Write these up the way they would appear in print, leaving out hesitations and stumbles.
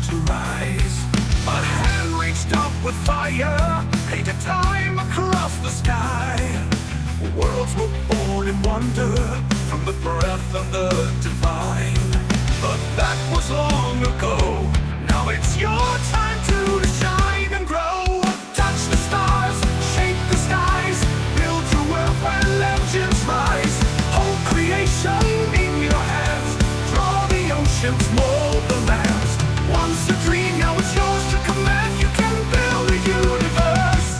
to rise. A hand reached up with fire, painted time across the sky. Worlds were born in wonder from the breath of the divine. But that was long ago. Now it's your time to shine and grow. Touch the stars, shape the skies, build your world where legends rise. Hold creation in your hands, draw the oceans, mold the lands. Once a dream, now it's yours to command. You can build a universe.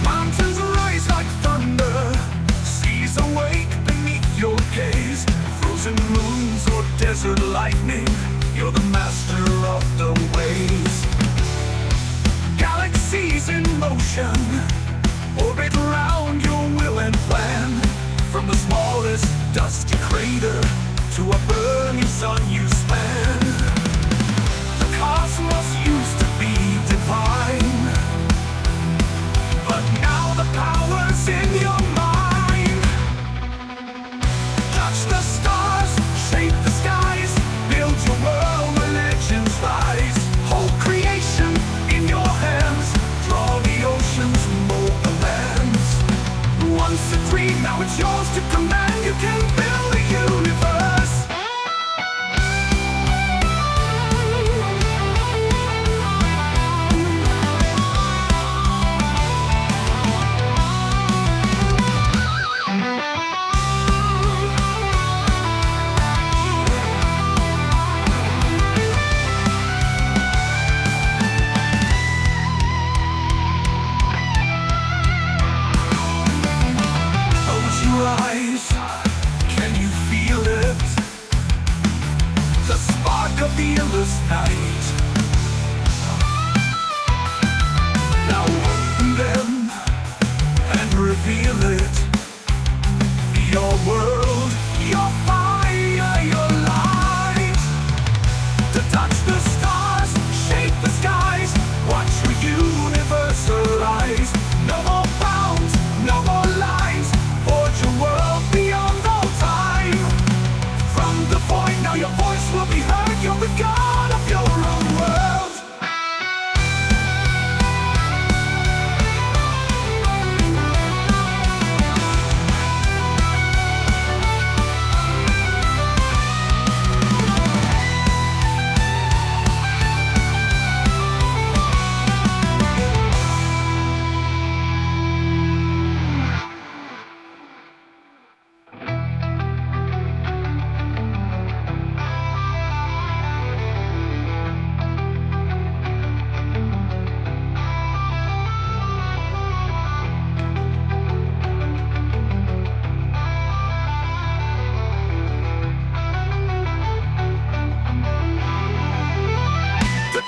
Mountains rise like thunder, seas awake beneath your gaze. Frozen moons or desert lightning, you're the master of the waves. Galaxies in motion orbit around your will and plan. From the smallest dusty crater to a burning sun you span. The cosmos used to be divine, but now the power's in your mind. Touch the stars, shape the skies, build your world where legends rise. Hold creation in your hands, draw the oceans, mold the lands. Once a dream, now it's yours to command. You can build a universe. Close your eyes, can you feel it? The spark of the endless night. Now open them and reveal it. Your world, your fire, your light. To touch the stars, shape the skies, watch your universe arise. No more bounds, no more lines, forge a world beyond all time. From the void, now your voice will be heard. You're the god of your own world.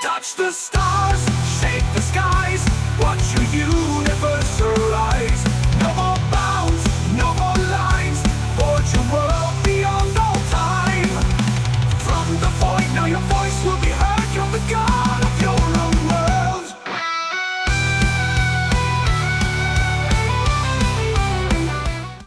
Touch the stars.